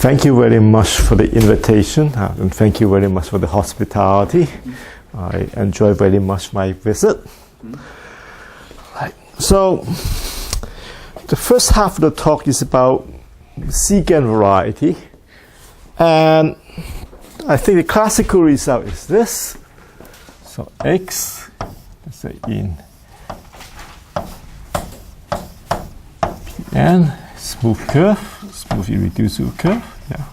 Thank you very much for the invitation and thank you very much for the hospitality. I enjoy very much my visit. Right. So the first half of the talk is about Secant variety, and I think the classical result is this. So X, let's say in Pn, smooth curve, smooth irreducible curve. Yeah.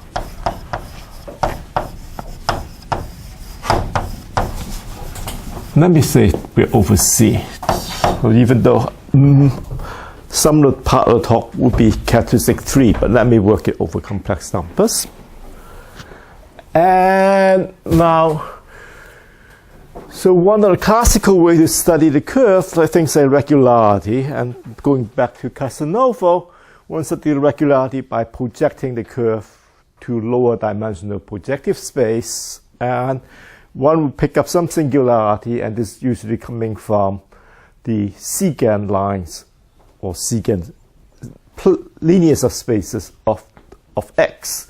Let me say we're over C. So even though some of the part of the talk would be characteristic 3, but let me work it over complex numbers. And now, so one of the classical ways to study the curve, I think, is regularity. And going back to Casanova, one studies the regularity by projecting the curve to lower dimensional projective space. And one would pick up some singularity, and this is usually coming from the secant lines or secant linear subspaces of X.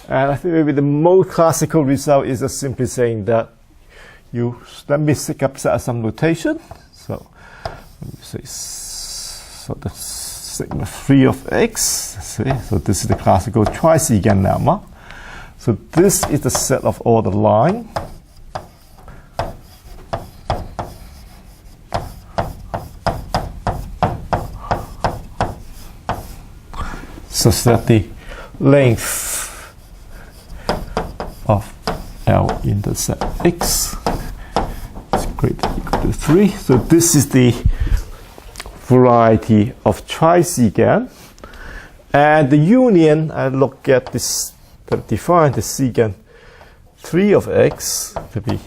And I think maybe the most classical result is just simply saying that let me pick up some notation. So let me say, so that's sigma 3 of X. See? So this is the classical trisecant lemma. So this is the set of all the line. Such that the length of L intercept X is greater than or equal to 3. So this is the variety of trisecant. And the union, I look at this, define the secant 3 of X to be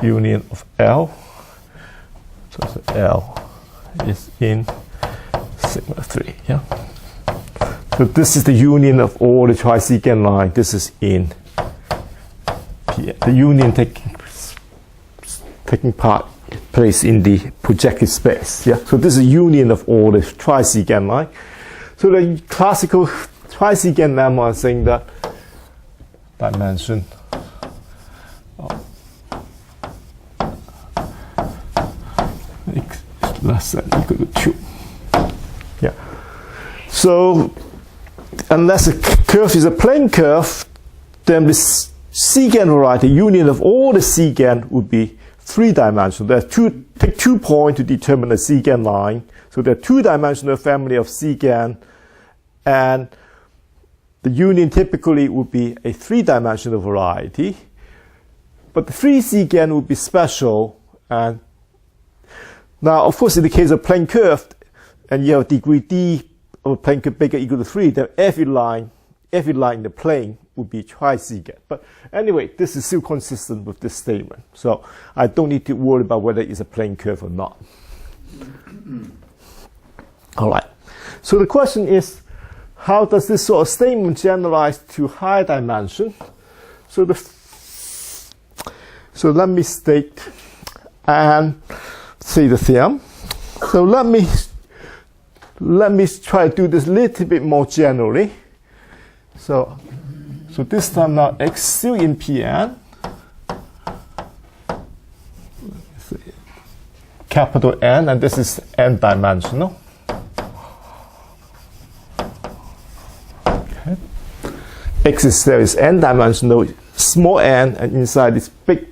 union of L. So L is in sigma 3. Yeah. So this is the union of all the trisecant line. This is in P. The union taking place in the projective space. Yeah. So this is a union of all the trisecant line. So the classical trisecant lemma is saying that dimension of X is less than or equal to 2. Yeah. So unless the curve is a plane curve, then this secant variety, union of all the secant, would be 3-dimensional. Take 2 points to determine the secant line. So there are 2-dimensional family of secant, and the union typically would be a 3-dimensional variety. But the 3 secant would be special. And now, of course, in the case of plane curve, and you have degree D of a plane curve bigger or equal to 3, then every line in the plane would be trisecant. But anyway, this is still consistent with this statement. So I don't need to worry about whether it's a plane curve or not. All right. So the question is, how does this sort of statement generalize to higher dimension? So let me state and say the theorem. So let me try to do this a little bit more generally. So this time now X still in Pn, capital N, and this is n-dimensional. Okay. X is n-dimensional, small n, and inside this big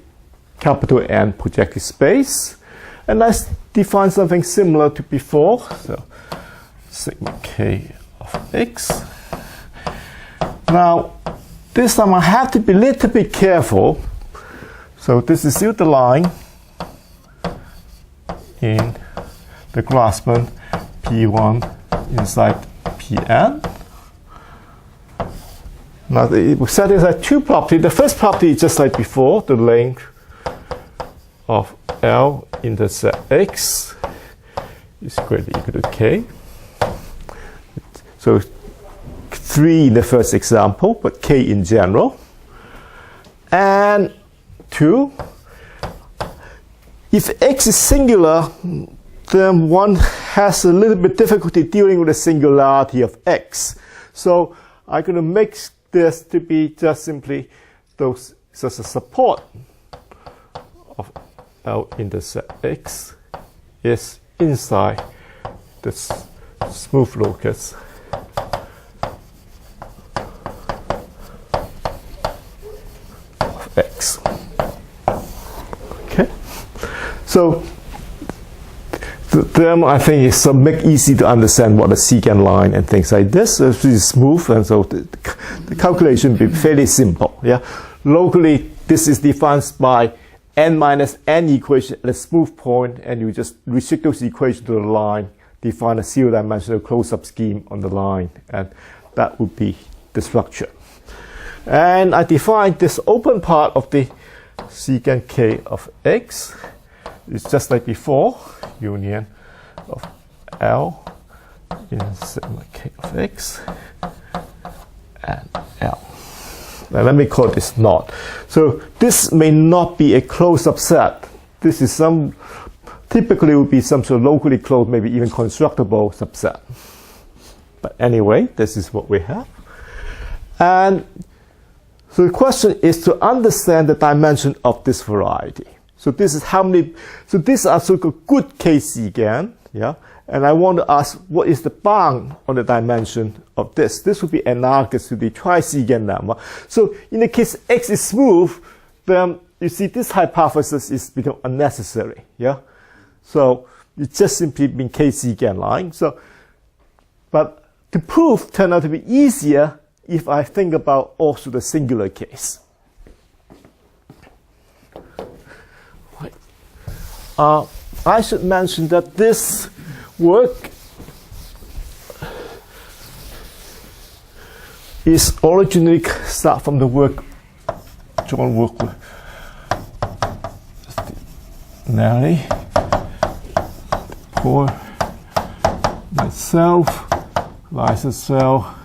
capital N projective space. And let's define something similar to before. So sigma k of X. Now, this time I have to be a little bit careful. So this is still the line in the Grassmann P1 inside Pn. Now, we satisfy 2 properties. The first property is just like before, the length of L intercept X is greater than or equal to K. So 3 in the first example, but K in general. And 2, if X is singular, then one has a little bit difficulty dealing with the singularity of X. So I'm going to make this to be just simply those just a support of L intercept X is inside this smooth locus of X. Okay, so the term I think is make easy to understand what a secant line and things like this. So this is smooth, and so the calculation will be fairly simple. Yeah, locally this is defined by n minus n equation at a smooth point, and you just restrict those equations to the line, define a zero-dimensional closed-up scheme on the line, and that would be the structure. And I define this open part of the secant k of x. It's just like before, union of L in sigma k of x and L. Now let me call this not. So this may not be a closed-up set. This is typically would be some sort of locally closed, maybe even constructible subset. But anyway, this is what we have. And so the question is to understand the dimension of this variety. So this is how many, so these are so-called good case secant, yeah? And I want to ask, what is the bound on the dimension of this? This would be analogous to the trisecant lemma. So in the case X is smooth, then you see this hypothesis is become unnecessary, yeah? So it's just simply been case secant line. So, but to prove turned out to be easier if I think about also the singular case. I should mention that this work is originally start from the work John worked with Nelly, Paul, myself, Lysacell,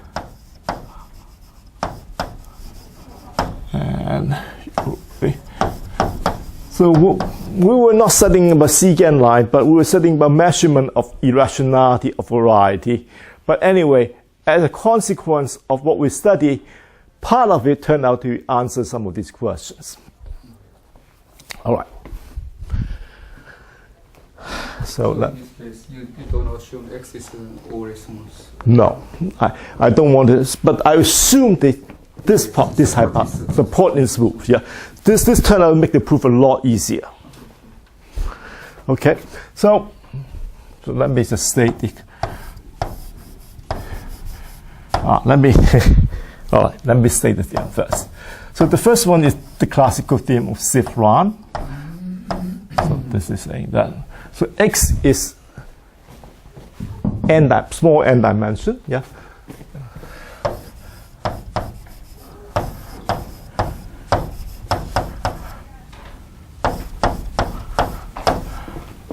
and so we were not studying about secant line, but we were studying about measurement of irrationality of variety. But anyway, as a consequence of what we study, part of it turned out to answer some of these questions. All right. So in this case, you don't assume X is always smooth. No, I don't want to, but I assume that this part, this hypothesis, the port is smooth. Yeah, this turned out to make the proof a lot easier. Okay, so let me just state it. Let me state the theorem first. So the first one is the classical theorem of Sif-Rahn. So this is saying that. So X is small n dimension. Yeah.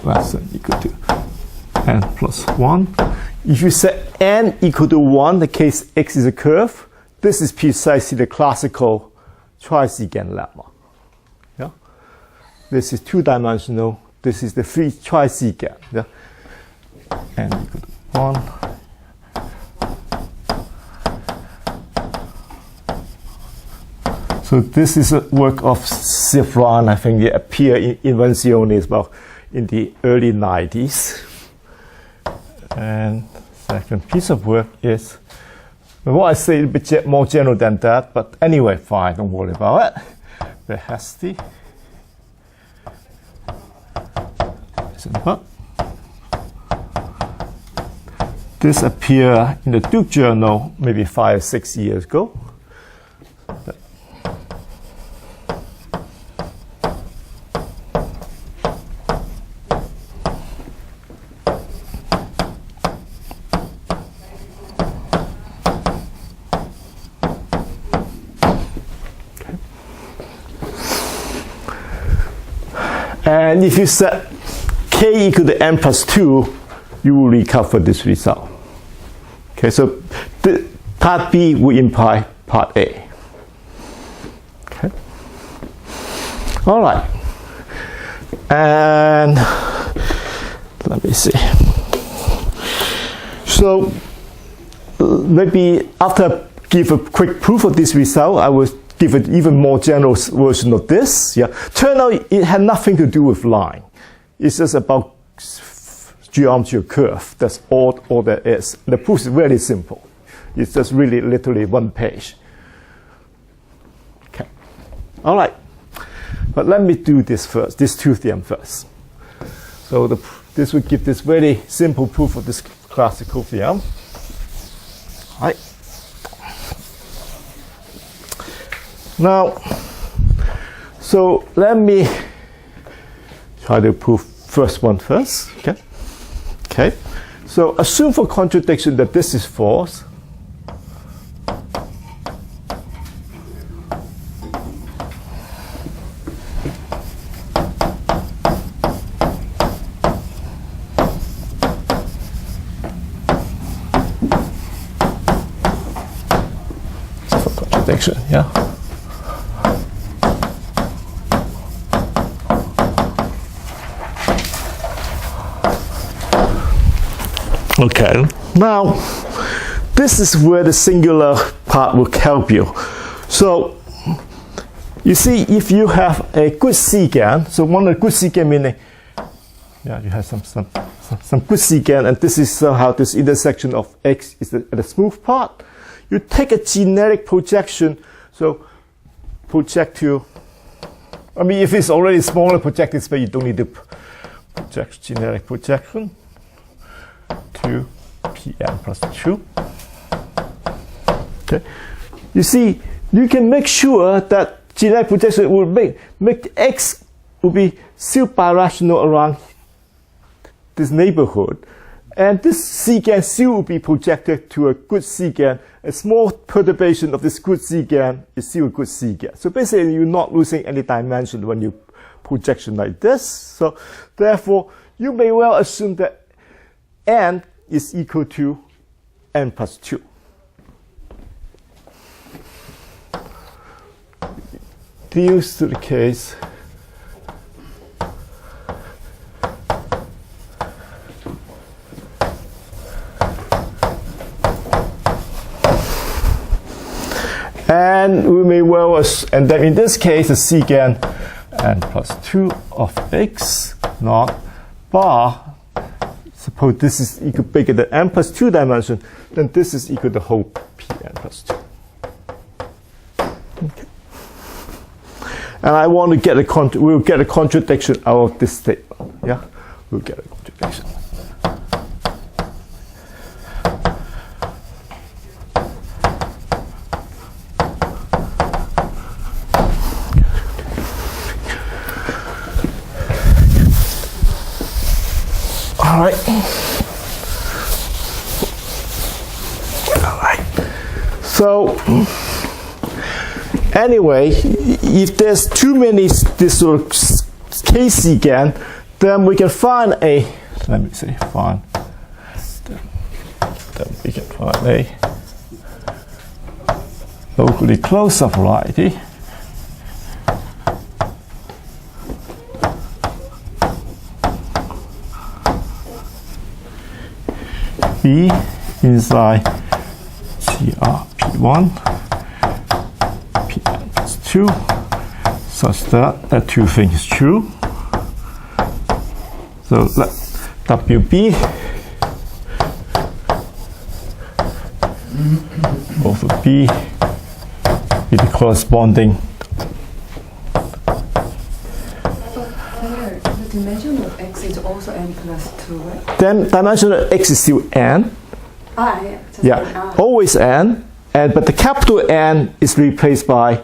Less than equal to n plus 1. If you set n equal to 1, the case X is a curve, this is precisely the classical trisecant lemma. Yeah? This is two-dimensional. This is the free trisecant. Yeah? N equal to 1. So this is a work of Sif-Rahn. I think it appeared in Invenciones about in the early 90s. And second piece of work is, well, I say a bit more general than that, but anyway, fine, don't worry about it. The hasty. This appeared in the Duke Journal maybe 5 or 6 years ago. And if you set k equal to n plus 2, you will recover this result. Okay, so part B will imply part A. Okay. All right. And let me see. So maybe after give a quick proof of this result, I will give an even more general version of this. Yeah, turn out it had nothing to do with line. It's just about geometry of curve. That's all there is. The proof is very simple. It's just really literally one page. Okay, all right. But let me do this first. This two theorem first. So this will give this very simple proof of this classical theorem. All right. Now, so let me try to prove first one first. Okay. Okay. So assume for contradiction that this is false. For contradiction, yeah. Okay, now this is where the singular part will help you. So you see, if you have a good secant, so one of the good secant meaning, yeah, you have some good secant, and this is somehow this intersection of x is the smooth part. You take a genetic projection, so project to, I mean, if it's already smaller projected space, you don't need to project genetic projection to Pn plus 2. Okay, you see, you can make sure that genetic projection will make x will be still birational around this neighborhood, and this secant still will be projected to a good secant. A small perturbation of this good secant is still a good secant. So basically, you're not losing any dimension when you projection like this. So therefore, you may well assume that n is equal to n plus 2. Reduce to the case and we may well, and then in this case, the secant n plus 2 of x naught bar. Suppose this is equal bigger than n plus 2 dimension, then this is equal to whole Pn plus 2. Okay. And I want to get we'll get a contradiction out of this statement. Yeah, we'll get a contradiction. All right. So anyway, if there's too many this sort of case secant, then we can find a, let me see, then we can find a locally closed variety. B inside GRP1 Pn plus 2 such that two things is true. So let WB over B be the corresponding. The dimension of x is also n plus 2, right? Then dimension of x is still n. Yeah, always n, but the capital N is replaced by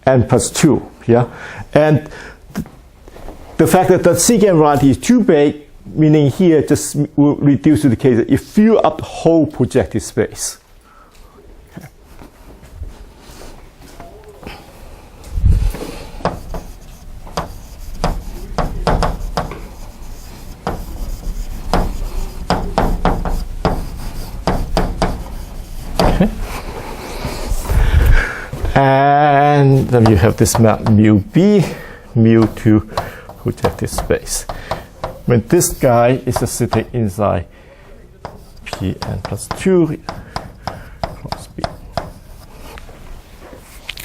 n plus 2. Yeah, and the fact that the secant variety is too big, meaning here just will reduce to the case that it fill up the whole projective space. And then you have this map mu B, mu to projective space. When this guy is just sitting inside Pn plus 2 cross B.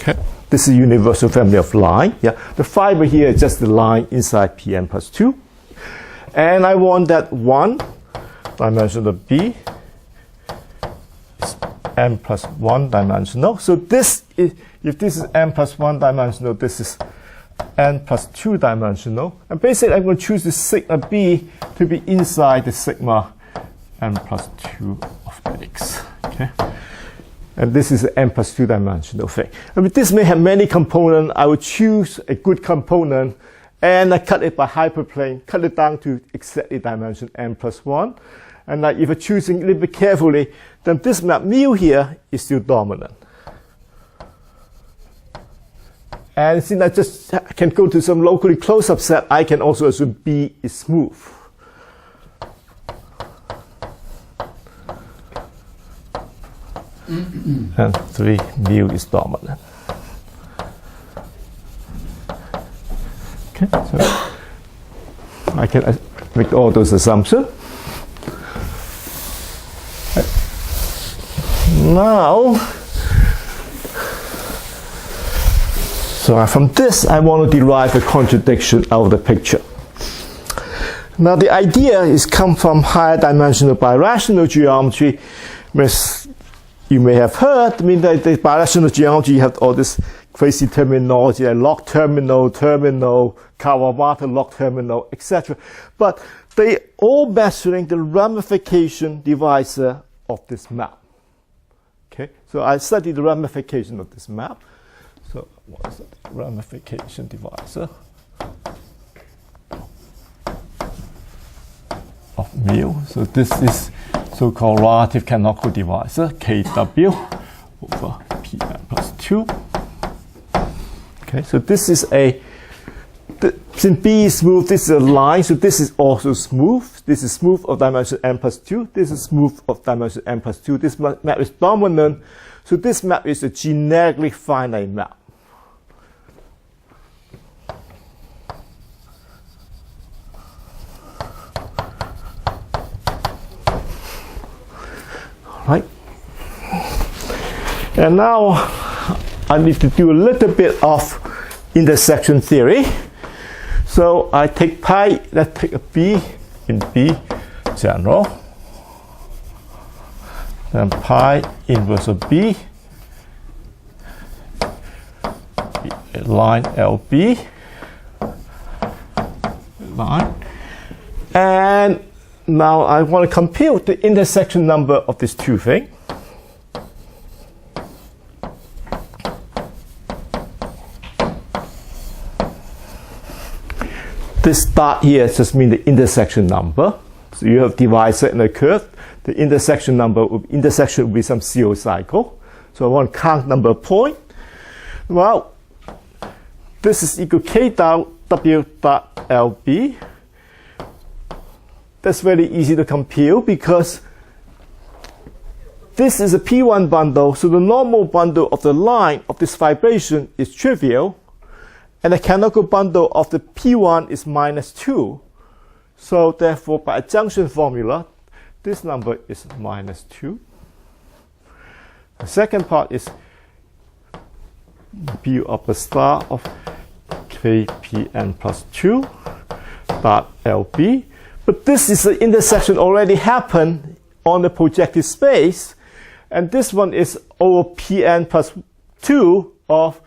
Okay, this is universal family of line. Yeah, the fiber here is just the line inside Pn plus 2. And I want that one dimensional B is n plus 1 dimensional. So this is, if this is n plus 1 dimensional, this is n plus 2 dimensional. And basically, I'm going to choose the sigma B to be inside the sigma n plus 2 of x. Okay. And this is an n plus 2 dimensional thing. I mean, this may have many components. I would choose a good component and I cut it by hyperplane, cut it down to exactly dimension n plus 1. And like if you're choosing a little bit carefully, then this map mu here is still dominant. And since I just can go to some locally close-up set, I can also assume B is smooth. And 3 mu is dominant. Okay, so I can make all those assumptions. Now, so from this, I want to derive a contradiction out of the picture. Now, the idea is come from higher dimensional birational geometry. You may have heard, I mean, the birational geometry, you have all this crazy terminology, like log terminal, Kawabata log terminal, etc. But they all measuring the ramification divisor of this map. Okay, so I studied the ramification of this map. So what is the ramification divisor of mu? So this is so-called relative canonical divisor, Kw over Pn plus 2. Okay, so this is since B is smooth, this is a line, so this is also smooth. This is smooth of dimension n plus 2. This is smooth of dimension n plus 2. This map is dominant, so this map is a generically finite map. Right? And now I need to do a little bit of intersection theory. So I take pi, let's take a B in B general. Then pi inverse of B, line LB, line. And now I want to compute the intersection number of these two things. This dot here just means the intersection number. So you have divisor in a curve. The intersection number will be some zero cycle. So I want to count number of points. Well, this is equal k dot w dot LB. That's very easy to compute because this is a P1 bundle, so the normal bundle of the line of this vibration is trivial, and the canonical bundle of the P1 is minus 2. So therefore, by adjunction formula, this number is minus 2. The second part is B of the star of KPN plus 2 dot LB. But this is the intersection already happened on the projective space. And this one is over Pn plus 2 of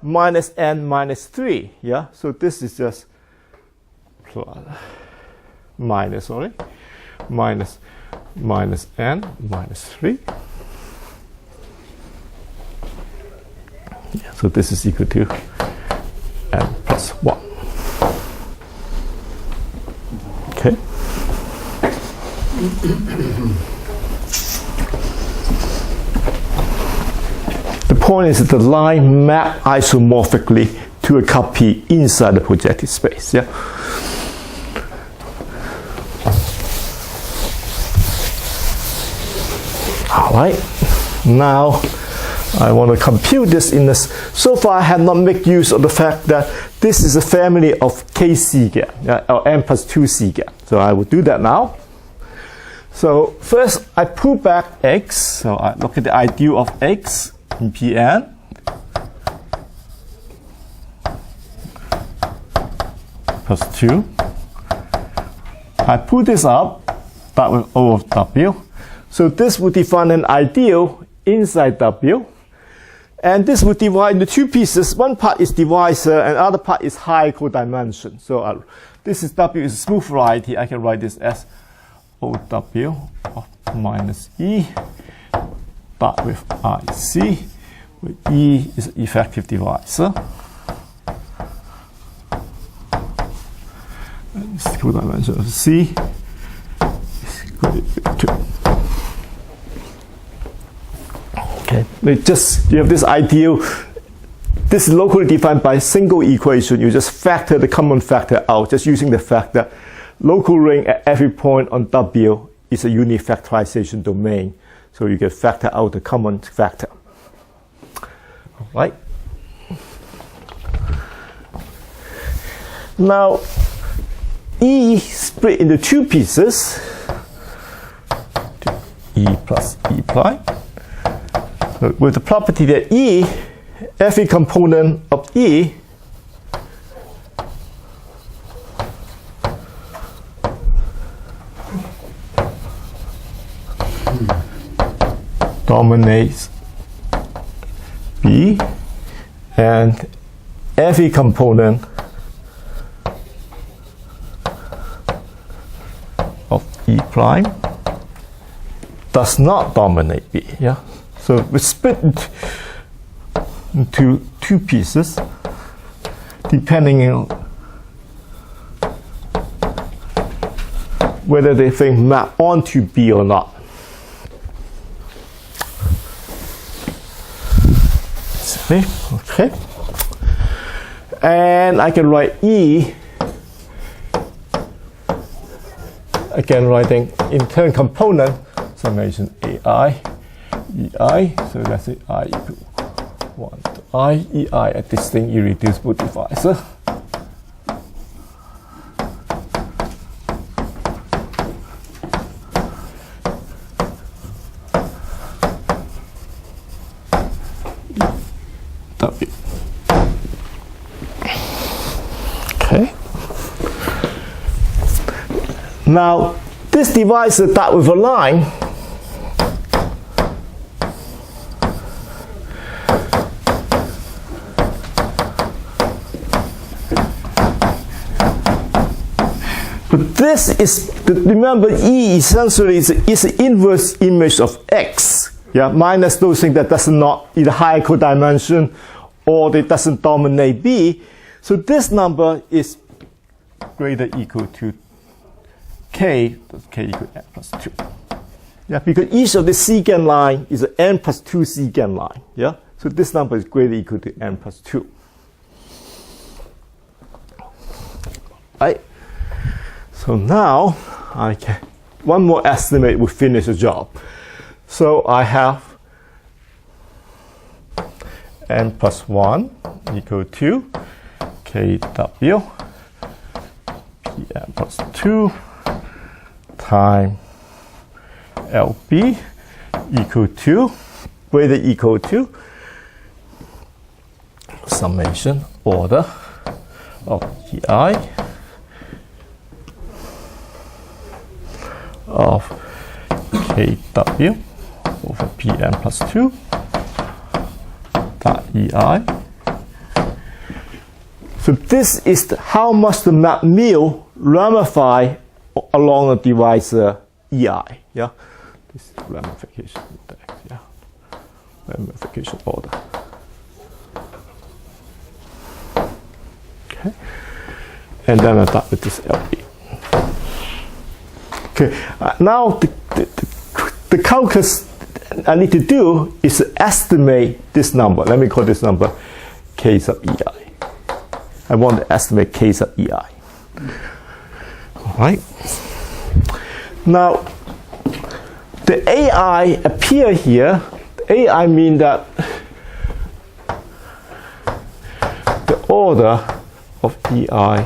minus n minus 3. Yeah, so this is just minus n minus 3. Yeah, so this is equal to n plus 1. Okay. The point is that the line map isomorphically to a copy inside the projective space. Yeah. All right. Now I want to compute this in this. So far, I have not made use of the fact that this is a family of k secant, or n plus 2 secant. So I will do that now. So first, I pull back x. So I look at the ideal of x in Pn. plus 2. I put this up, that with O of W. So this would define an ideal inside W. And this would divide into two pieces. One part is divisor and other part is high codimension. So this is W is a smooth variety. I can write this as OW of minus E, but with IC, where E is effective divisor. And this codimension of C is equal to 2. Okay, you have this ideal. This is locally defined by a single equation. You just factor the common factor out, just using the fact that local ring at every point on W is a unique factorization domain. So you can factor out the common factor. All right. Now, E split into two pieces. E plus E prime. With the property that E, every component of E dominates B, and every component of E prime does not dominate B. Yeah. So we split into two pieces, depending on whether they think map onto B or not. Okay. And I can write E, again writing internal component, summation AI. EI, so let's say I equal 1 to I, EI at this thing irreducible divisor. W. Okay. Now, this divisor that with a line but this is, remember E essentially is the inverse image of X, yeah, minus those things that does not either high codimension or it doesn't dominate B. So this number is greater equal to K, K equal to N plus 2. Yeah, because each of the secant line is an N plus 2 secant line, yeah. So this number is greater equal to N plus 2. Right? So now I can, one more estimate will finish the job. So I have N plus 1 equal to KW Pn plus 2 times LB equal to, greater equal to, summation order of EI of KW over Pn plus 2 dot EI. So this is how much the map mu ramify along a divisor EI. Yeah, this is ramification index. Yeah, ramification order. Okay, and then I start with this LB. Okay, now the calculus I need to do is to estimate this number. Let me call this number K sub EI. I want to estimate K sub EI. All right. Now, the AI appear here. The AI mean that the order of EI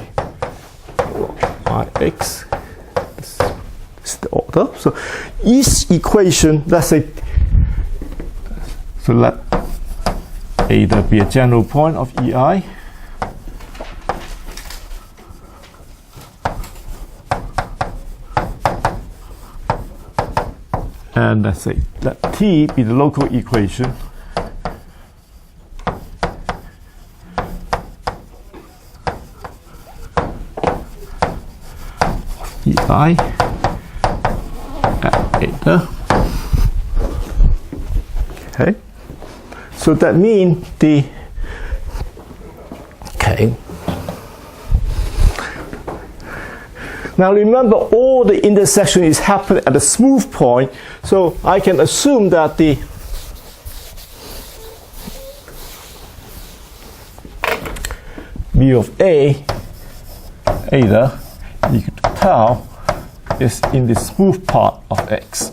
IX. This is the order. So each equation, let's say, so let A be a general point of EI. and let's say let T be the local equation EI at eta. Okay, so that means the now remember, all the intersection is happening at a smooth point, so I can assume that the mu of A eta equal to tau is in the smooth part of X.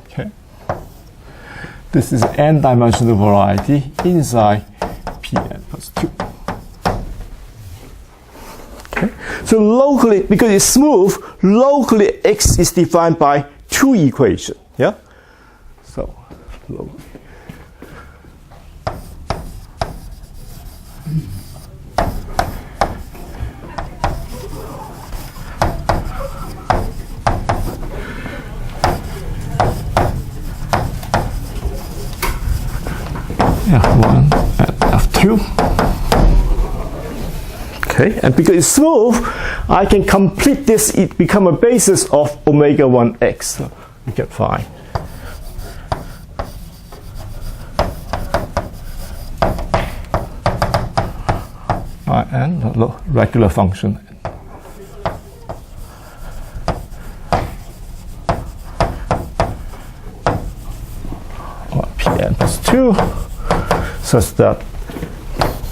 Okay, this is an n-dimensional variety inside Pn plus 2. Okay. So locally, because it's smooth, locally X is defined by two equations. Yeah. So locally. F1 and F2. Okay, and because it's smooth, I can complete this, it become a basis of omega 1x. So you can find. And the regular function. Pn plus 2, such that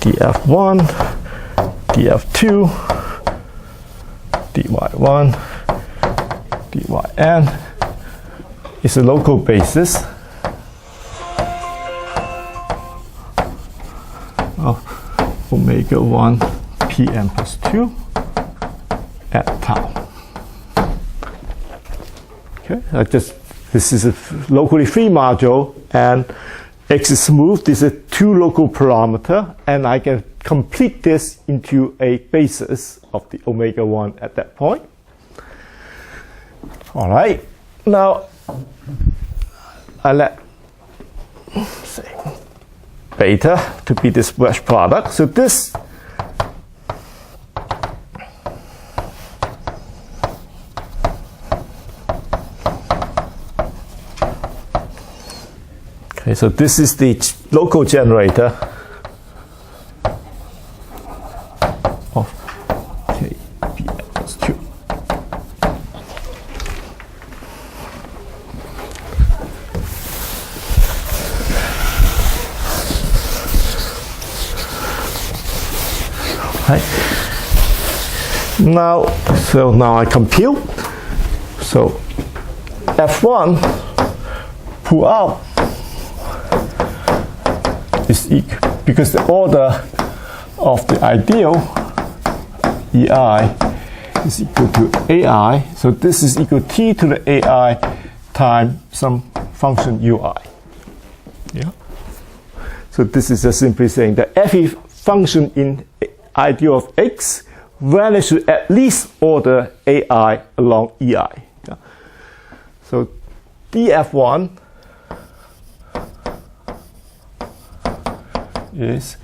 df1, df2, dy1, dyn is a local basis of omega 1 Pn plus 2 at tau. Okay, this is a locally free module, and X is smooth. This is a two local parameter, and I can complete this into a basis of the omega 1 at that point. All right, now I let say beta to be this wedge product. So this so this is the local generator of Kpn plus 2. Right. Now I compute. So F1 pull out is equal, because the order of the ideal EI is equal to AI, so this is equal to T to the AI times some function UI. Yeah. So this is just simply saying that every function in ideal of X values should at least order AI along EI. Yeah. So df1 is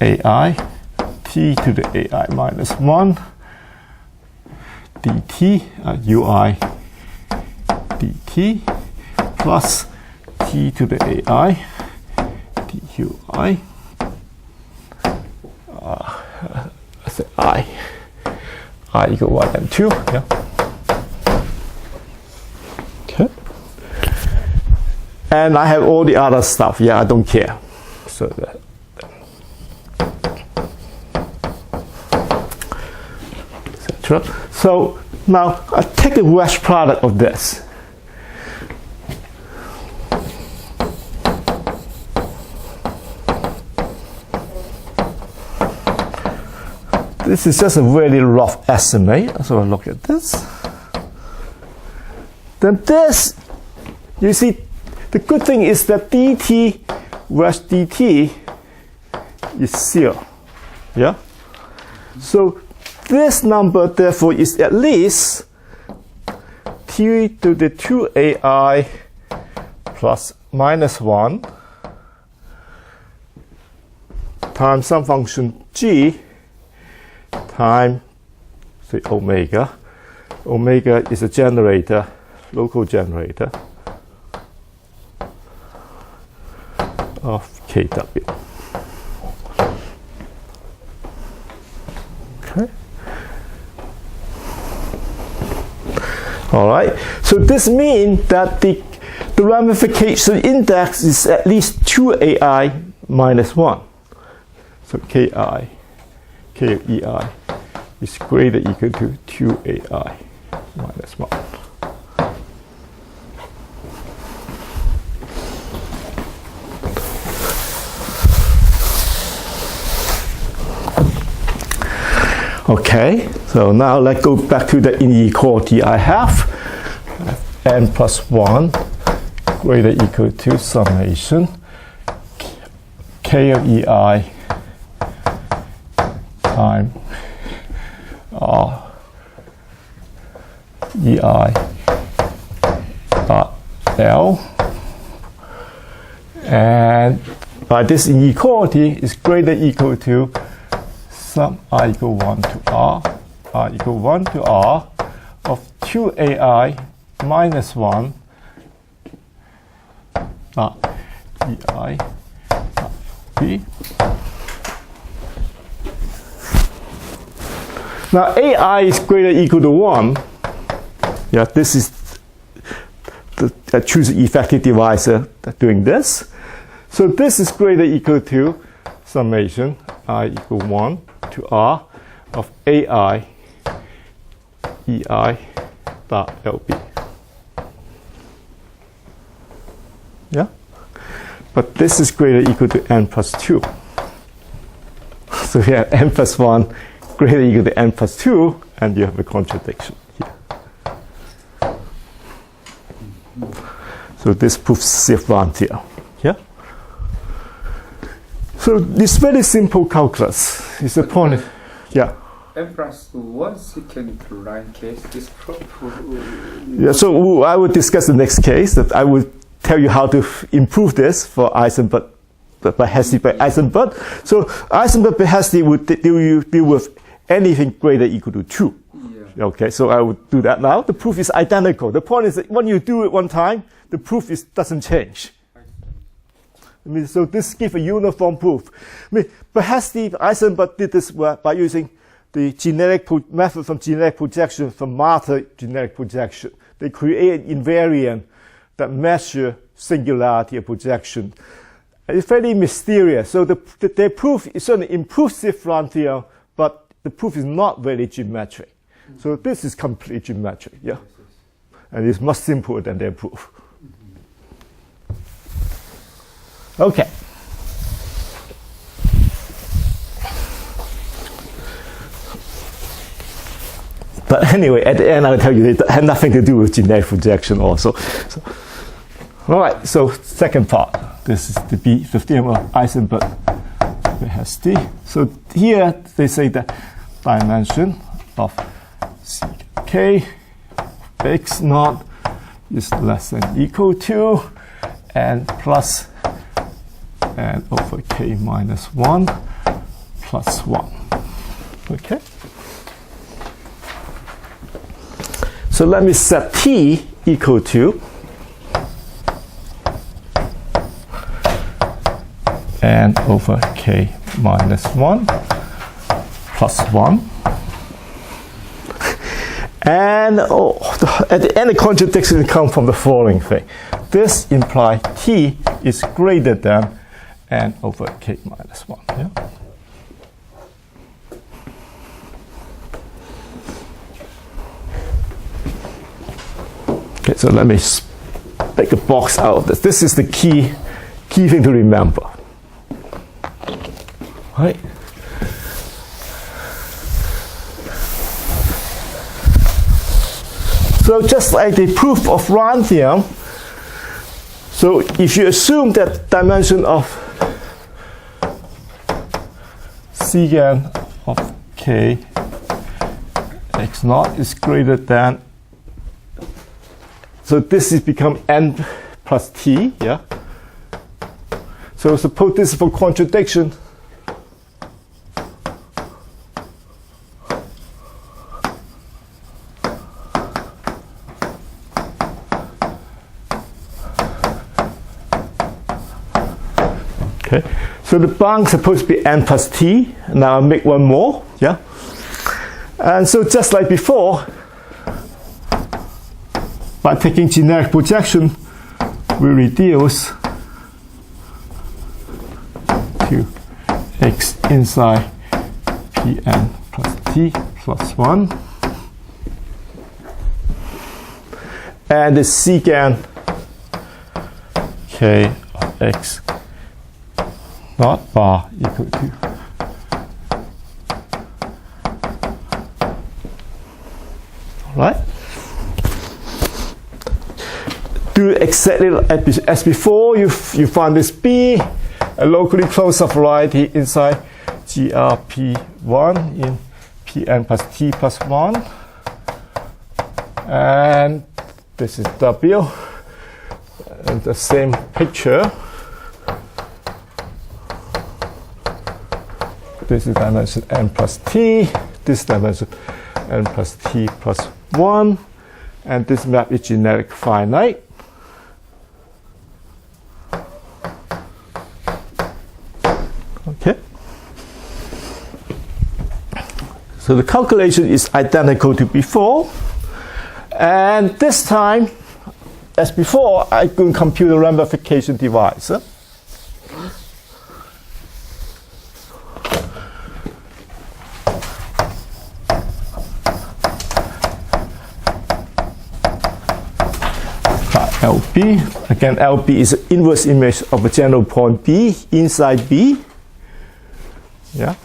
AI T to the AI minus 1 dt UI dt plus T to the AI dui say I equal 1 and 2. Yeah. Okay. And I have all the other stuff. Yeah, I don't care. So that. Etc. So now I take the wedge product of this. This is just a very rough estimate. So I look at this. Then this, you see, the good thing is that dt wedge dt is 0. Yeah? So this number therefore is at least t to the 2ai plus minus 1 times some function g times, say, omega. Omega is a generator, local generator of kw. Okay. All right. So this means that the ramification index is at least 2ai minus 1. So ki, k of ei, is greater or equal to 2ai minus 1. Okay, so now let's go back to the inequality I have. N plus 1 greater or equal to summation k of ei times ei dot L, and by this inequality is greater or equal to sum I equal 1 to R, I equal 1 to R of 2ai minus 1 dot ei dot B. Now ai is greater or equal to 1. Yeah, this is I choose the effective divisor doing this. So this is greater or equal to summation I equal 1 to R of ai ei dot LB. Yeah? But this is greater or equal to n plus 2. So we have n plus 1 greater or equal to n plus 2, and you have a contradiction here. So this proves Differential. Yeah? So this very simple calculus is the point. Yeah. n plus 1 secant line case is Yeah, so I will discuss the next case. That I will tell you how to improve this for Heisenberg-Behesty. So Heisenberg-Behesty would deal with anything greater or equal to 2. Yeah. Okay, so I would do that now. The proof is identical. The point is that when you do it one time, the proof doesn't change. I mean, so this gives a uniform proof. I mean, Behesty, Heisenberg did this by using the method from genetic projection from matter genetic projection. They create an invariant that measure singularity of projection. It's very mysterious. So their proof is certainly improves differential, but the proof is not very geometric. So this is completely geometric, yeah? And it's much simpler than their proof. Okay. But anyway, at the end, I'll tell you it had nothing to do with genetic projection also. So, all right, so second part. This is the theorem of Heisenberg-Behesty. So here they say the dimension of k x naught is less than equal to n plus n over k minus 1 plus 1. Okay? So let me set t equal to n over k minus 1 plus 1. And at the end, the contradiction comes from the following thing. This implies t is greater than n over k minus 1. Yeah? Okay, so let me make a box out of this. This is the key thing to remember. Right? So just like the proof of Rahn theorem, so if you assume that dimension of secant of k x naught is greater than So this is become n plus t, yeah? So suppose this is for contradiction. Okay, so the bound is supposed to be n plus t. Now I'll make one more, yeah? And so just like before, by taking generic projection, we reduce to x inside Pn plus t plus 1. And the secant k of x not bar equal to right. Do exactly as before. You find this B, a locally closed variety inside GRP1 in Pn plus t plus 1, and this is W, and the same picture. This is dimension n plus t, this dimension n plus t plus 1, and this map is generic finite. Okay. So the calculation is identical to before, and this time, as before, I'm going to compute the ramification divisor. LB. Again, LB is an inverse image of a general point B inside B. Yeah.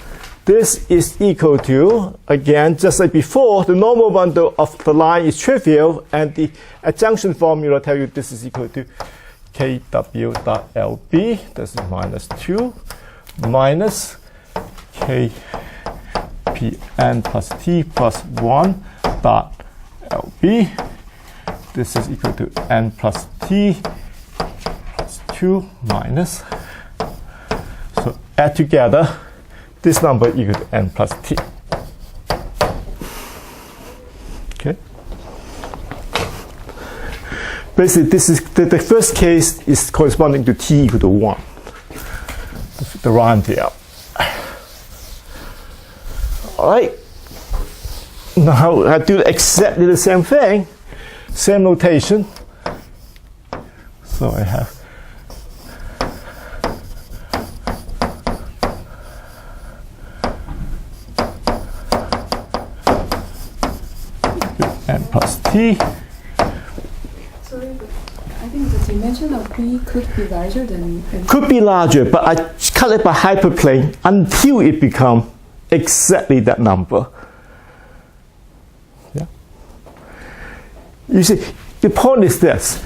This is equal to, again, just like before, the normal bundle of the line is trivial, and the adjunction formula tells you this is equal to KW dot LB, that's minus 2, minus KPN plus T plus 1 dot LB. This is equal to n plus t plus 2 minus. So add together, this number equal to n plus t. Okay. Basically, this is the first case is corresponding to t equal to 1. The round here. All right. Now I do exactly the same thing. Same notation. So I have n plus t. Sorry, but I think the dimension of B could be larger than n. Could be larger, but I cut it by hyperplane until it becomes exactly that number. You see, the point is this.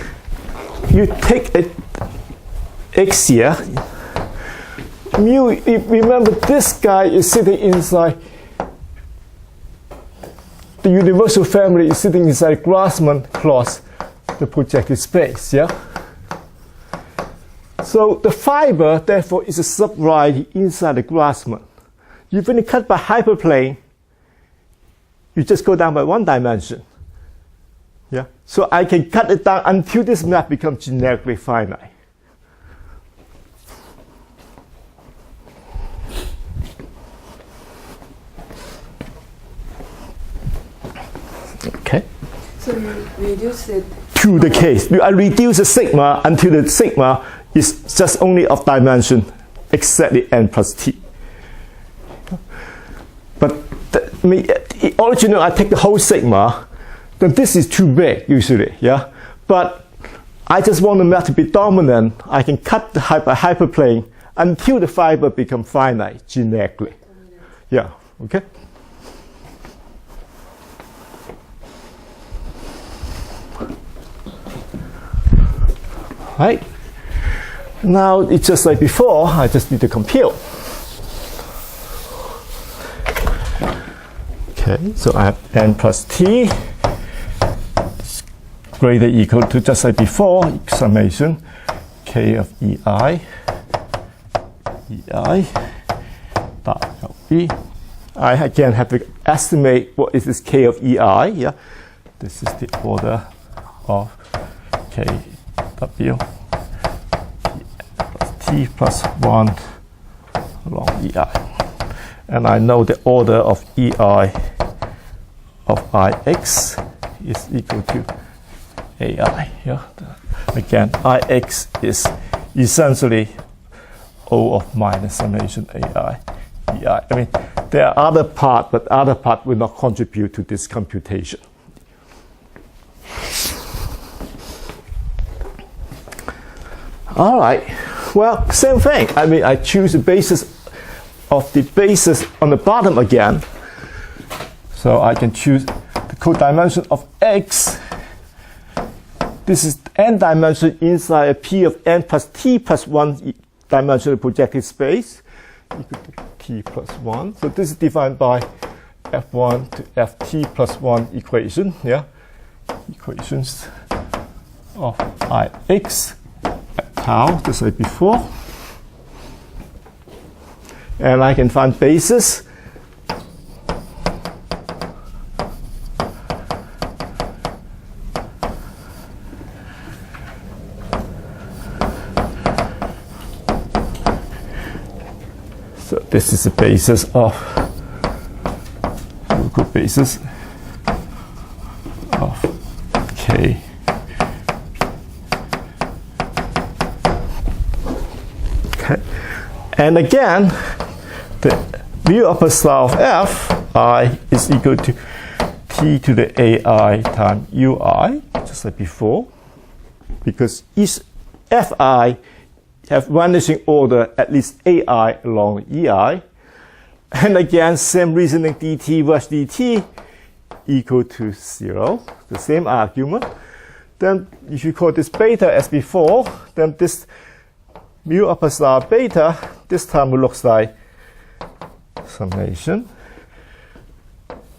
You take a x here. Mu, remember this guy is sitting inside, the universal family is sitting inside Grassmann clause, the projective space, yeah? So the fiber, therefore, is a subvariety inside the Grassmann. When you cut by hyperplane, you just go down by one dimension. Yeah, so I can cut it down until this map becomes generically finite. Okay. So you reduce it To the case. I reduce the sigma until the sigma is just only of dimension exactly n plus t. But originally I take the whole sigma. Then this is too big usually, yeah? But I just want the map to be dominant. I can cut the hyperplane until the fiber becomes finite generically. Yeah, okay? Right? Now it's just like before, I just need to compute. Okay, so I have n plus t greater equal to, just like before, summation k of ei dot LB. I again have to estimate what is this k of ei. Yeah, this is the order of kw t plus 1 along ei, and I know the order of ei of ix is equal to ai. Yeah, again, ix is essentially O of minus summation ai ei. I mean, there are other parts, but other part will not contribute to this computation. All right. Well, same thing. I mean, I choose the basis on the bottom again. So I can choose the codimension of x. This is n dimension inside a P of n plus t plus 1 dimensional projective space equal to t plus 1. So this is defined by f1 to ft plus 1 equation. Yeah, equations of ix at tau, just like before. And I can find basis. So this is the basis of local basis of K. Okay. And again, the mu upper star of f I is equal to t to the ai times ui, just like before, because each fi have vanishing order at least ai along ei. And again, same reasoning, dt versus dt equal to 0, the same argument. Then if you call this beta as before, then this mu upper star beta, this time it looks like summation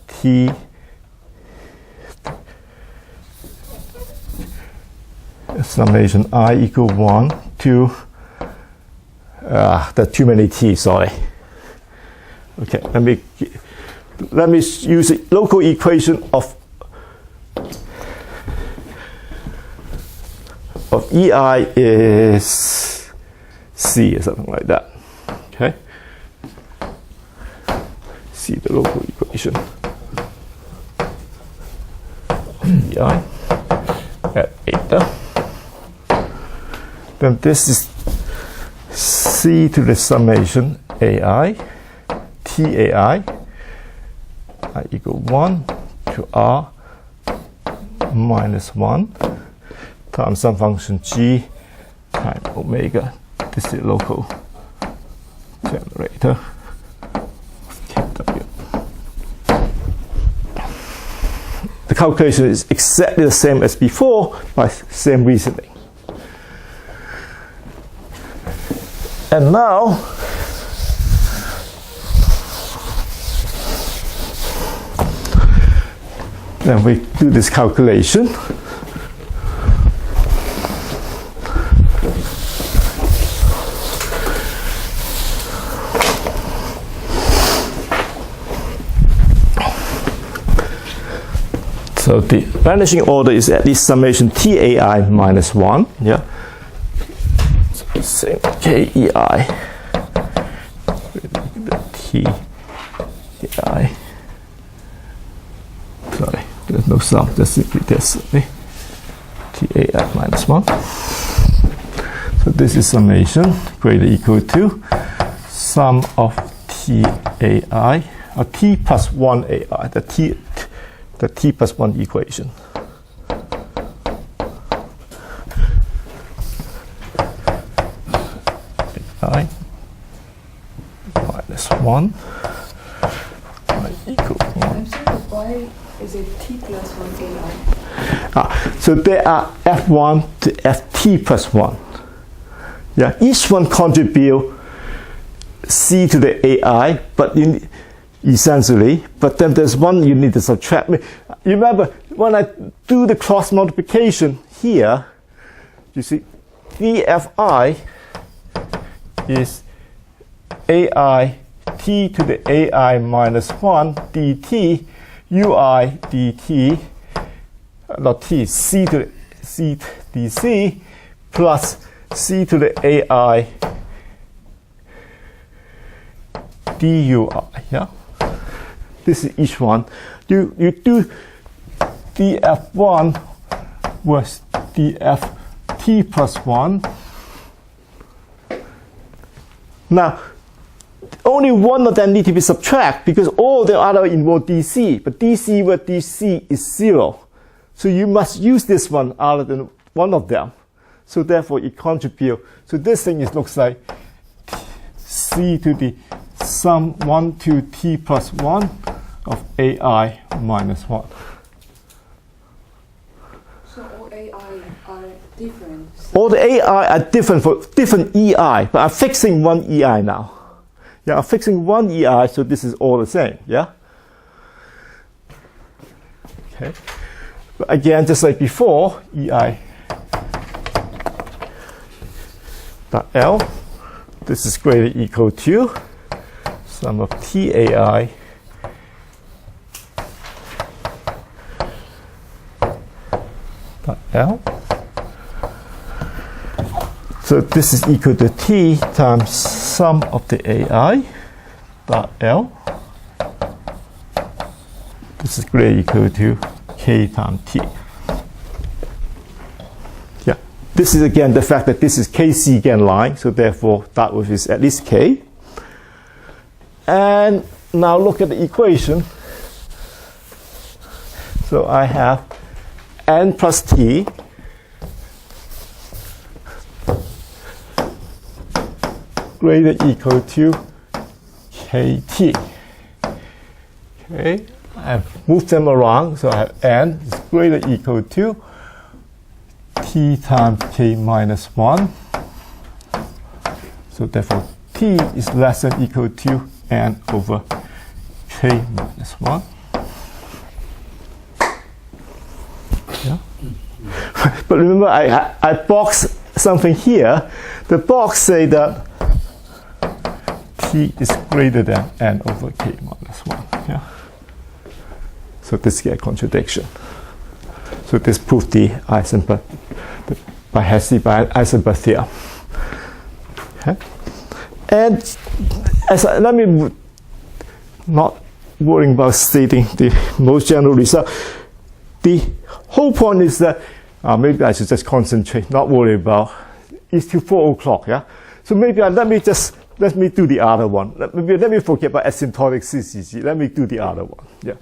t summation I equal 1 to there are too many t, sorry. Okay, let me use a local equation of ei is c or something like that. Okay, see the local equation of ei at eta. Then this is c to the summation ai tai I equal 1 to r minus 1 times some function g times omega. This is the local generator kw. The calculation is exactly the same as before by same reasoning. And now then we do this calculation. So the vanishing order is at least summation tai minus 1. Yeah. So same kei ti. Sorry, there's no sum, just simply this. Tai minus 1. So this is summation greater equal to sum of tai, or t plus 1 ai, the t plus 1 equation. ai minus 1 equal 1. I'm sorry, why is it t plus 1 ai? So there are f1 to ft plus 1. Yeah, each one contribute c to the ai, but essentially, but then there's one you need to subtract. you remember when I do the cross multiplication here, you see dfi is ai t to the ai minus 1 dt ui dt, not t, c to the c dc plus c to the ai dui, yeah? This is each one. You do df1 was dft plus 1. Now, only one of them need to be subtracted because all the other involve dc, but dc where dc is 0. So you must use this one other than one of them. So therefore it contributes. So this thing looks like c to the sum 1 to t plus 1 of ai minus 1. So all AI are different. All the ai are different for different ei, but I'm fixing one ei now. Yeah, I'm fixing one ei, so this is all the same, yeah? Okay. But again, just like before, ei dot L, this is greater than or equal to sum of TAI dot L. So this is equal to T times sum of the AI dot L. This is greater than or equal to K times T. Yeah, this is again the fact that this is K secant line, so therefore that is at least K. And now look at the equation. So I have n plus t greater than or equal to kt. Okay, I've moved them around, so I have n is greater than or equal to t times k minus 1. So therefore t is less than or equal to n over k minus 1. Yeah. But remember, I boxed something here. The box say that t is greater than n over k minus 1. Yeah. So this gets a contradiction. So this proves the asymptotic by asymptotic theorem. Okay. And let me not worrying about stating the most general result. The whole point is that maybe I should just concentrate, not worry about. It's till 4 o'clock, yeah. So maybe let me do the other one. Let me forget about asymptotic syzygies. Let me do the other one. Yeah.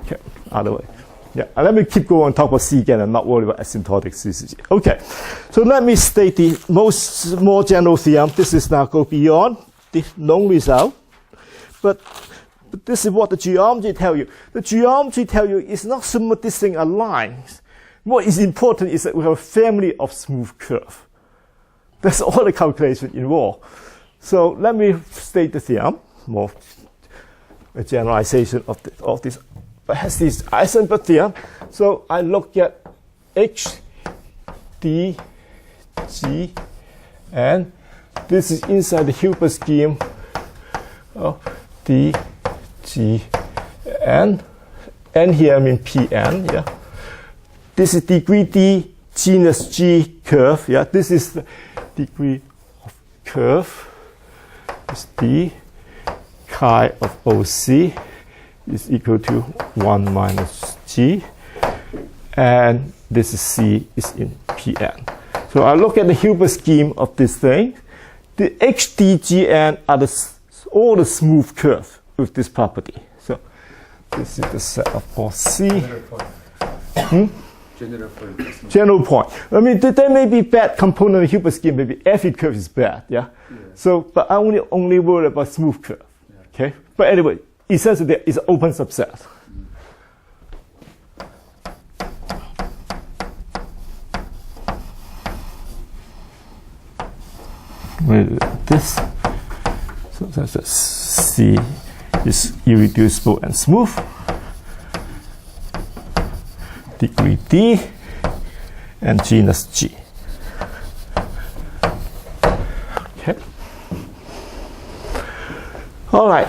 Okay. Other way. Yeah. And let me keep going on top of secant and not worry about asymptotic syzygies. Okay. So let me state the more general theorem. This is now go beyond the known result, but this is what the geometry tell you. The geometry tell you is not so much this thing aligns. What is important is that we have a family of smooth curve. That's all the calculation involved. So let me state the theorem, more a generalization of this. It has this asymptotic theorem. So I look at H, D, G, and this is inside the Hilbert scheme of D, G, N. N here I mean Pn, yeah. This is degree D genus G curve, yeah. This is the degree of curve. It's D chi of OC is equal to 1 minus G, and this is C is in Pn. So I look at the Hilbert scheme of this thing. The HDGN are all the smooth curve with this property. So this is the set of all C. General point. I mean, there may be bad component of the Hilbert scheme. Maybe every curve is bad. Yeah. So, but I only worry about smooth curve. Yeah. Okay. But anyway, essentially there is an open subset. With this, so that's a C is irreducible and smooth. degree D, and genus G. Okay. All right.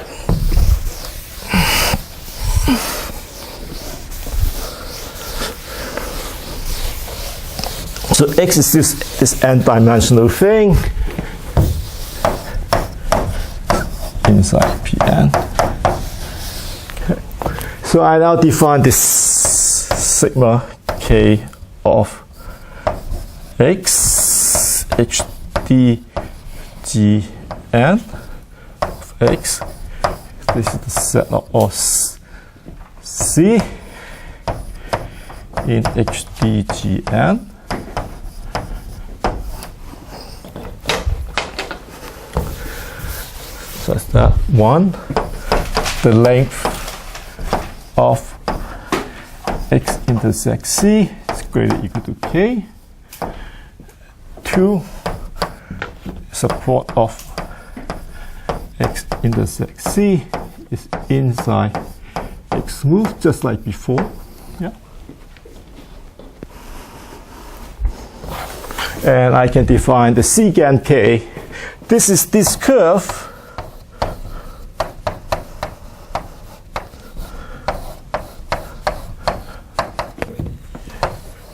So X is this n-dimensional thing inside Pn. Okay. So I now define this sigma k of X HD Gn of X. This is the set of all C in HD Gn. So that's that one. The length of X intersect C is greater or equal to K. 2. Support of X intersect C is inside X smooth, just like before. Yeah. And I can define the secant K. This is this curve.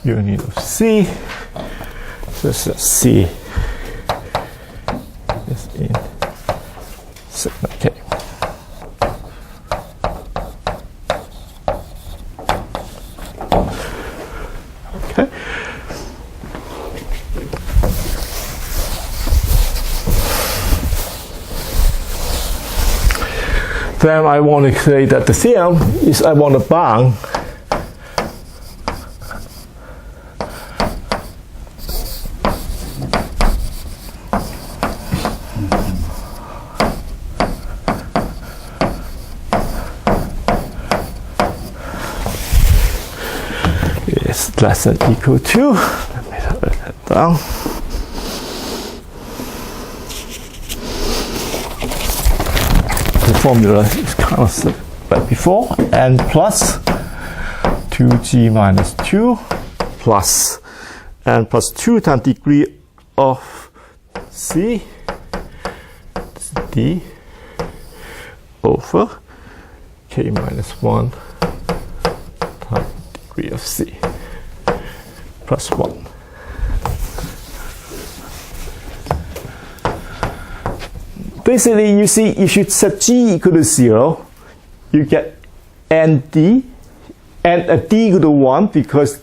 Union of C. So this is C is in sigma K. Okay. Then I want to say that the theorem is I want to bound is less than or equal to, let me write that down. The formula is kind of like before, n plus 2g minus 2 plus n plus 2 times degree of C D over k minus 1 times degree of C plus 1. Basically, you see, if you set G equal to 0, you get ND, and D equal to 1 because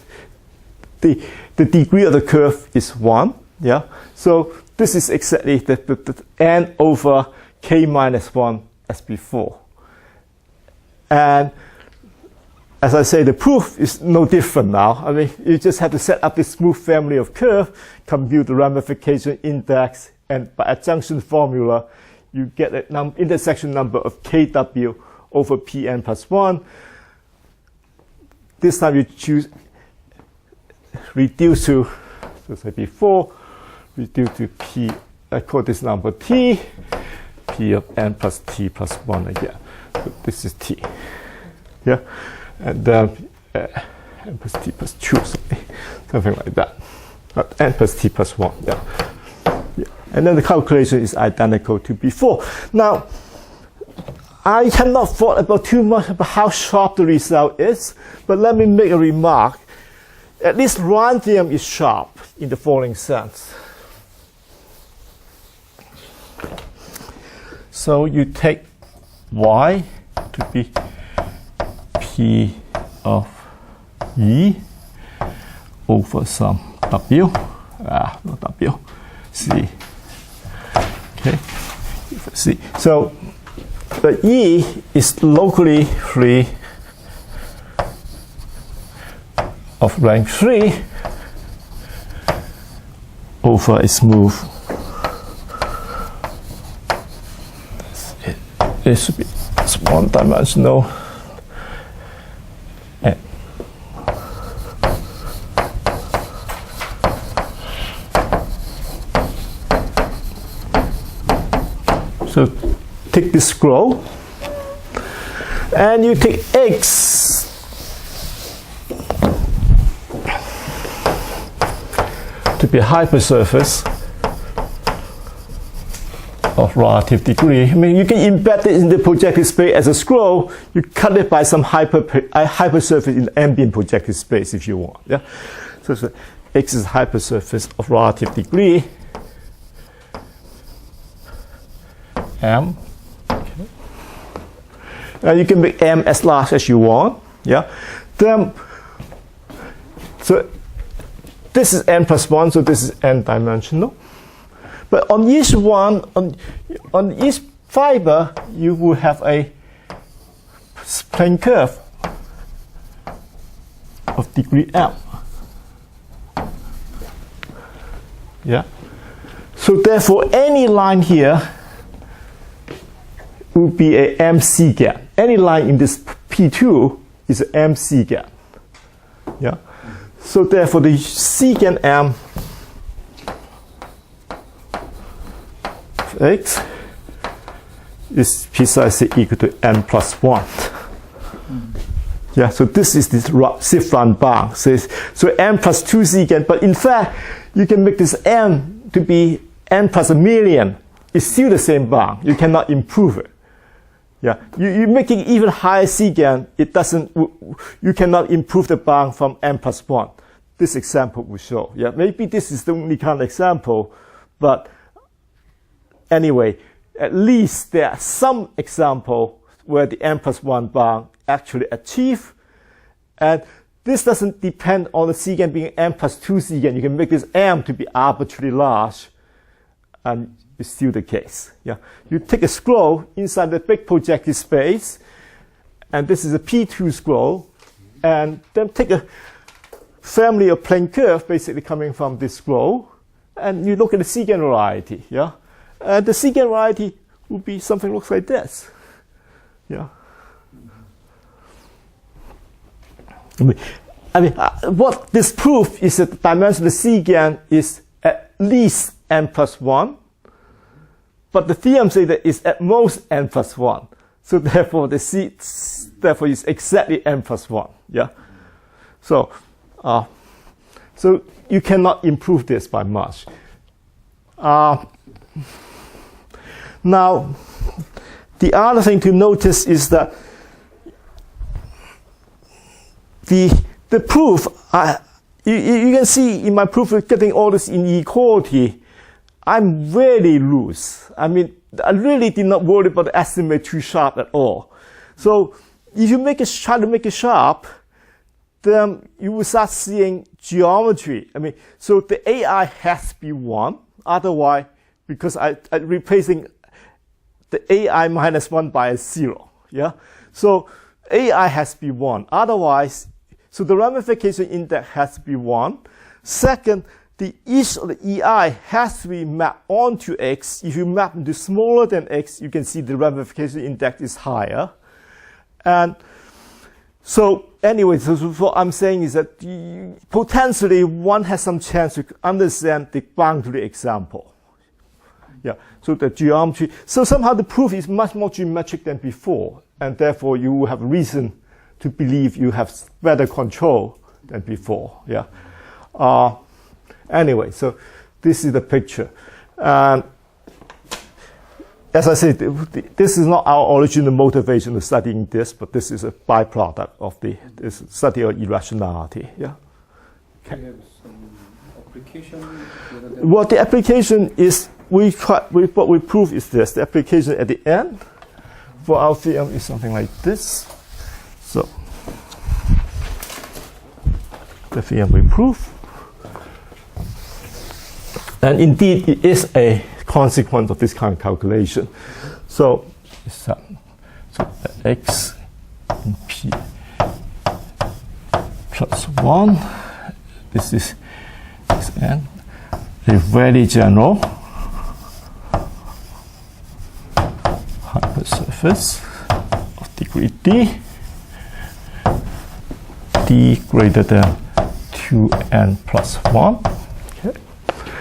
the degree of the curve is 1. Yeah. So this is exactly the N over K minus 1 as before. And as I say, the proof is no different now. I mean, you just have to set up this smooth family of curve, compute the ramification index, and by adjunction formula, you get an intersection number of Kw over Pn plus 1. This time you choose reduce to, just like before, reduce to P, I call this number T, P of n plus T plus 1 again. So this is T. Yeah? And then n plus T plus 2, something like that. N plus T plus 1, yeah. And then the calculation is identical to before. Now, I have not thought about too much about how sharp the result is, but let me make a remark. At least one theorem is sharp in the following sense. So you take y to be P of E over some W, not W, C. Okay, C. So the E is locally free of rank 3 over a smooth. It should be one-dimensional. So take this scroll, and you take X be a hypersurface of relative degree. I mean, you can embed it in the projective space as a scroll. You cut it by some hypersurface in the ambient projective space if you want. Yeah. So X is hypersurface of relative degree M. Okay. And you can make M as large as you want. Yeah. Then, so this is n plus 1, so this is n-dimensional. But on each one, on each fiber, you will have a plane curve of degree m. Yeah. So therefore, any line here will be a m secant. Any line in this P2 is an m secant. Yeah. So therefore, the secant m of x is precisely equal to n plus 1. Yeah, so this is this Siffran bound. So n plus 2 secant, but in fact, you can make this m to be n plus a million. It's still the same bound. You cannot improve it. Yeah, you make it even higher secant, it doesn't. You cannot improve the bound from n plus 1. This example will show. Yeah, maybe this is the only kind of example, but anyway, at least there are some example where the n plus 1 bound actually achieve, and this doesn't depend on the secant being n plus 2 secant. You can make this m to be arbitrarily large, and it's still the case. Yeah, you take a scroll inside the big projective space, and this is a P2 scroll, and then take a family of plane curve basically coming from this scroll, and you look at the secant variety. Yeah, and the secant variety will be something looks like this. Yeah. I mean, what this proves is that the dimension of the secant is at least n plus 1. But the theorem says that it's at most n plus 1. So therefore, therefore it's exactly n plus 1. Yeah. So you cannot improve this by much. Now, the other thing to notice is that the proof, you can see in my proof of getting all this inequality, I'm really loose. I mean, I really did not worry about the estimate too sharp at all. So if you try to make it sharp, then you will start seeing geometry. I mean, so the AI has to be 1. Otherwise, because I'm replacing the AI minus 1 by a 0. Yeah. So AI has to be 1. Otherwise, so the ramification index has to be 1. Second, each of the EI has to be mapped onto X. If you map into smaller than X, you can see the ramification index is higher. And so anyway, so what I'm saying is that potentially one has some chance to understand the boundary example. Yeah, so the geometry. So somehow the proof is much more geometric than before, and therefore you will have reason to believe you have better control than before. Yeah. Anyway, so this is the picture. As I said, this is not our original motivation of studying this, but this is a byproduct of this study of irrationality. Yeah. Okay. Do you have some application? Well, the application is what we prove is this. The application at the end for our theorem is something like this. So the theorem we prove. And indeed, it is a consequence of this kind of calculation. So, x in p plus 1. This is n, a very general hypersurface of degree d greater than 2n plus 1.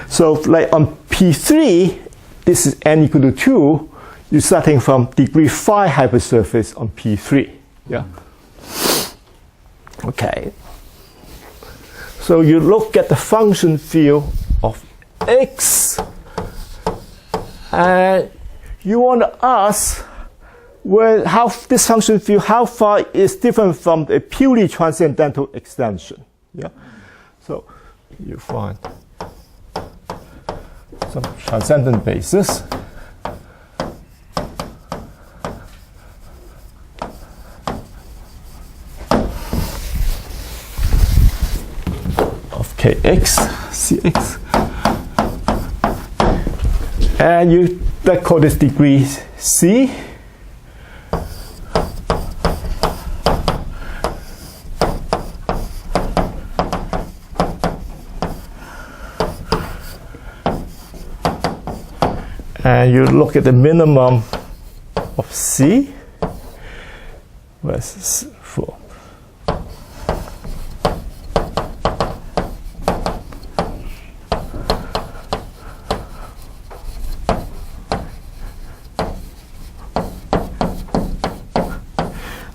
So like on P3, this is n equal to 2, you're starting from degree phi hypersurface on P3. Yeah. Okay. So you look at the function field of X, and you want to ask how this function field, how far is different from a purely transcendental extension. Yeah, so you find some transcendent basis. Of Kx, Cx. And you call this degree C. And you look at the minimum of C, where's 4.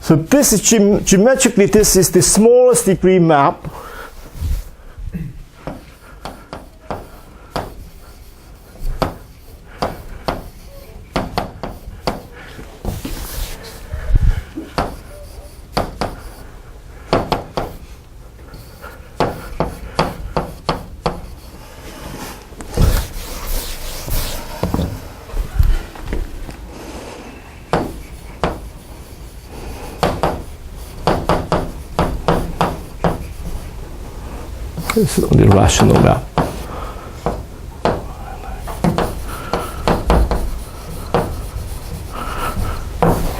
So this is geometrically, this is the smallest degree map. This is only rational map.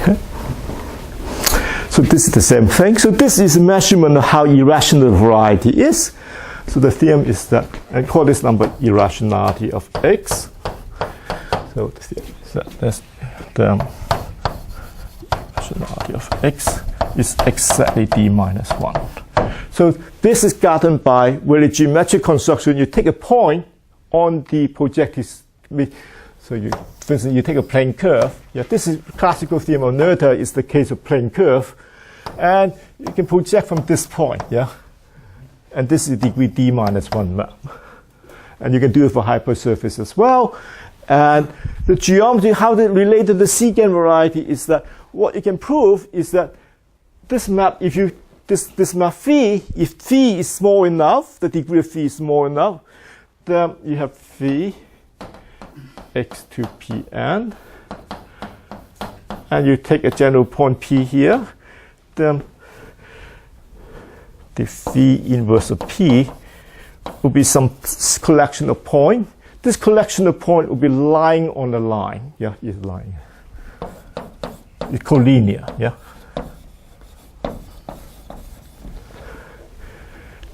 Okay. So this is the same thing. So this is a measurement of how irrational the variety is. So the theorem is that, I call this number irrationality of X. So the theorem is that the irrationality of X is exactly d minus 1. So this is gotten by with a geometric construction. You take a point on the projective. So you, for instance, you take a plane curve. Yeah, this is classical theorem of Noether is the case of plane curve, and you can project from this point. Yeah, and this is degree d minus 1 map, and you can do it for hypersurface as well. And the geometry, how they relate to the Secant variety, is that what you can prove is that this map, if you this map phi, if phi is small enough, the degree of phi is small enough, then you have phi x to Pn, and you take a general point P here, then the phi inverse of P will be some collection of points. This collection of points will be lying on the line. Yeah, it's lying. It's collinear. Yeah.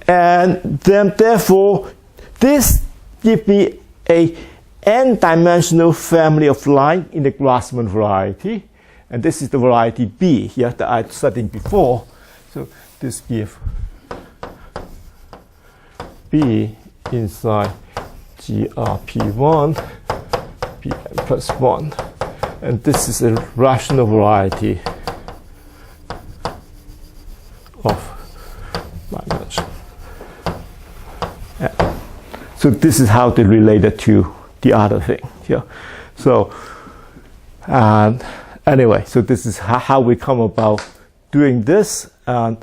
And then, therefore, this gives me a n-dimensional family of line in the Grassmann variety. And this is the variety B here that I studied before. So this gives B inside GRP1, Pn plus 1. And this is a rational variety of dimension. So this is how they related to the other thing. Yeah. So anyway, so this is how we come about doing this. And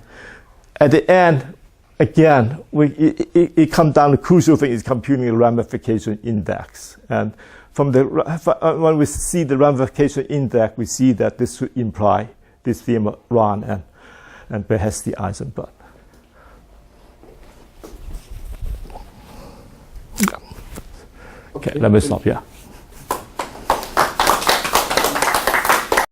at the end, again, it comes down to the crucial thing is computing the ramification index. And from when we see the ramification index, we see that this should imply this theorem of Rahn and Behesti-Eisenbart. Okay, let me stop here.